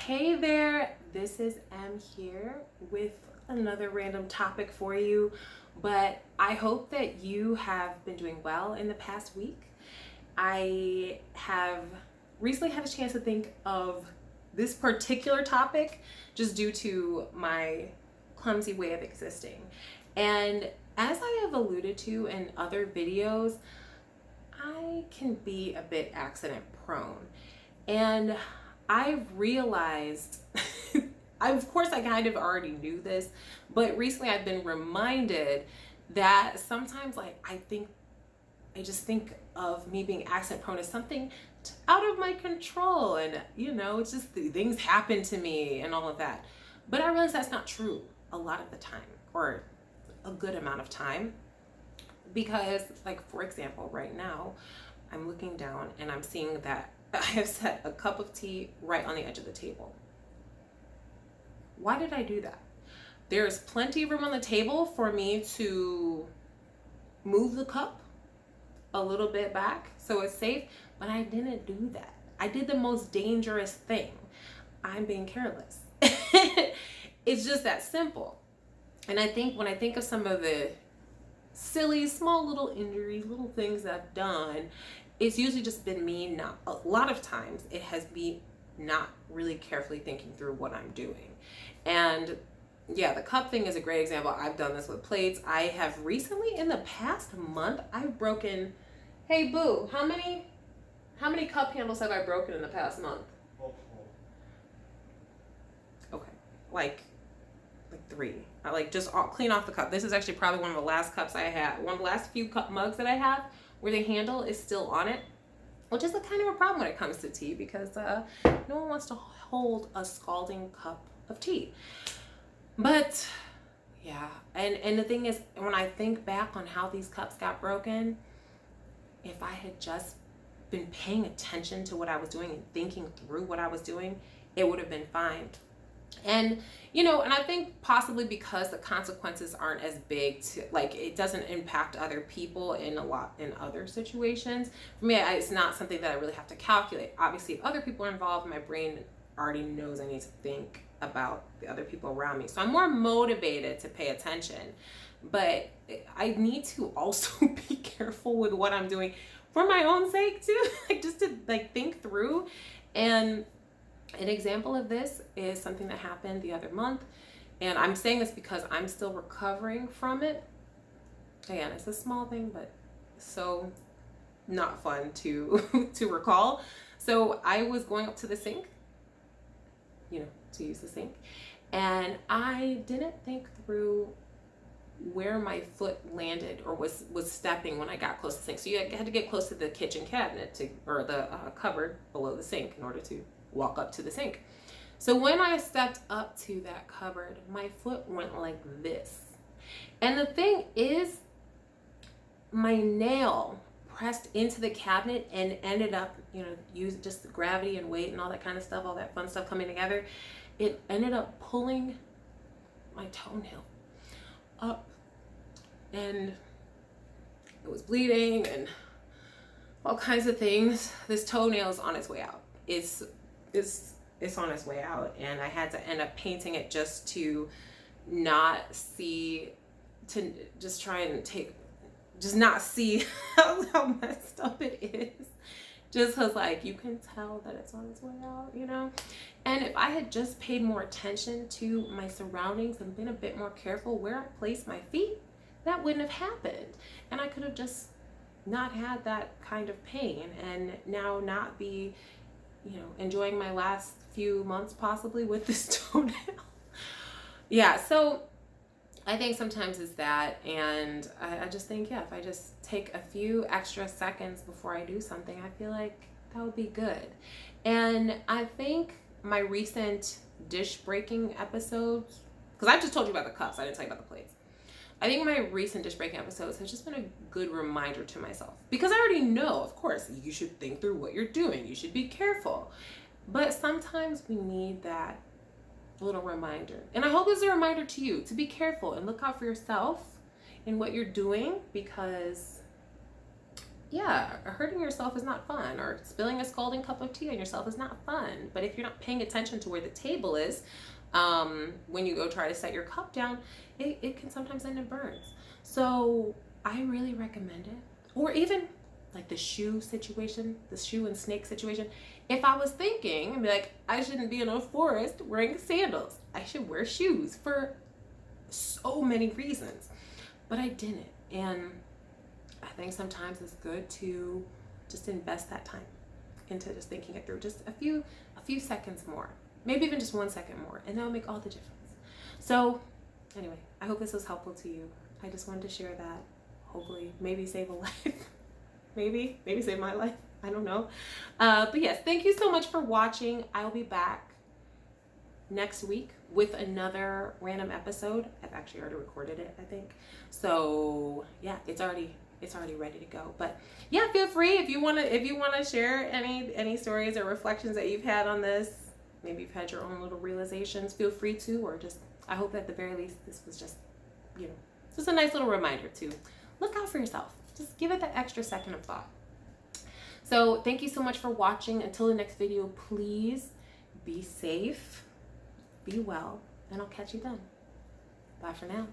Hey there, this is Em here with another random topic for you, but I hope that you have been doing well in the past week. I have recently had a chance to think of this particular topic just due to my clumsy way of existing. And as I have alluded to in other videos, I can be a bit accident prone. And I've realized, of course, I kind of already knew this, but recently I've been reminded that sometimes, I just think of me being accident prone as something out of my control, and it's just things happen to me and all of that. But I realize that's not true a lot of the time, or a good amount of time, because, like, for example, right now, I'm looking down and I'm seeing that I have set a cup of tea right on the edge of the table. Why did I do that? There's plenty of room on the table for me to move the cup a little bit back so it's safe, but I didn't do that. I did the most dangerous thing. I'm being careless. It's just that simple. And I think when I think of some of the silly, small little injuries, little things that I've done, it's usually just been me not, a lot of times it has been not really carefully thinking through what I'm doing. And yeah, the cup thing is a great example. I've done this with plates. I have recently, in the past month, I've broken, hey boo, how many cup handles have I broken in the past month? Multiple. Okay, like 3. I just clean off the cup. This is actually probably one of the last cups I had, one of the last few cup mugs that I have where the handle is still on it, which is a kind of a problem when it comes to tea, because no one wants to hold a scalding cup of tea. But yeah, and the thing is, when I think back on how these cups got broken, if I had just been paying attention to what I was doing and thinking through what I was doing, it would have been fine. And and I think possibly because the consequences aren't as big, it doesn't impact other people in other situations. For me, it's not something that I really have to calculate. Obviously, if other people are involved, my brain already knows I need to think about the other people around me, so I'm more motivated to pay attention. But I need to also be careful with what I'm doing for my own sake too, just to think through. And an example of this is something that happened the other month, and I'm saying this because I'm still recovering from it. Again, it's a small thing, but so not fun to to recall. So I was going up to the sink, to use the sink, and I didn't think through where my foot landed or was stepping when I got close to the sink. So you had to get close to the kitchen cabinet or the cupboard below the sink in order to walk up to the sink. So when I stepped up to that cupboard, my foot went like this. And the thing is, my nail pressed into the cabinet and ended up, use just the gravity and weight and all that kind of stuff, all that fun stuff coming together. It ended up pulling my toenail up, and it was bleeding and all kinds of things. This toenail is on its way out. It's on its way out, and I had to end up painting it just to not see, to just try and just not see how messed up it is, just because you can tell that it's on its way out, and if I had just paid more attention to my surroundings and been a bit more careful where I placed my feet, that wouldn't have happened, and I could have just not had that kind of pain, and now not be enjoying my last few months possibly with this toenail. Yeah, so I think sometimes it's that, and I just think, if I just take a few extra seconds before I do something, I feel like that would be good. And I think my recent dish breaking episodes, because I just told you about the cups, I didn't tell you about the plates. I think my recent dish breaking episodes has just been a good reminder to myself, because I already know, of course, you should think through what you're doing. You should be careful. But sometimes we need that little reminder. And I hope it's a reminder to you to be careful and look out for yourself in what you're doing, because yeah, hurting yourself is not fun, or spilling a scalding cup of tea on yourself is not fun. But if you're not paying attention to where the table is, when you go try to set your cup down, it can sometimes end in burns. So I really recommend it. Or even like the shoe situation, the shoe and snake situation. If I was thinking, I'd be like, I shouldn't be in a forest wearing sandals. I should wear shoes for so many reasons. But I didn't. And I think sometimes it's good to just invest that time into just thinking it through, just a few seconds more, maybe even just 1 second more, and that'll make all the difference. So anyway, I hope this was helpful to you. I just wanted to share that. Hopefully, maybe save a life. maybe save my life. I don't know. But yes, thank you so much for watching. I'll be back next week with another random episode. I've actually already recorded it, I think. So yeah, it's already ready to go. But yeah, feel free if you want to share any stories or reflections that you've had on this. Maybe you've had your own little realizations. Feel free to, or just, I hope at the very least this was just, just a nice little reminder to look out for yourself. Just give it that extra second of thought. So thank you so much for watching. Until the next video, please be safe, be well, and I'll catch you then. Bye for now.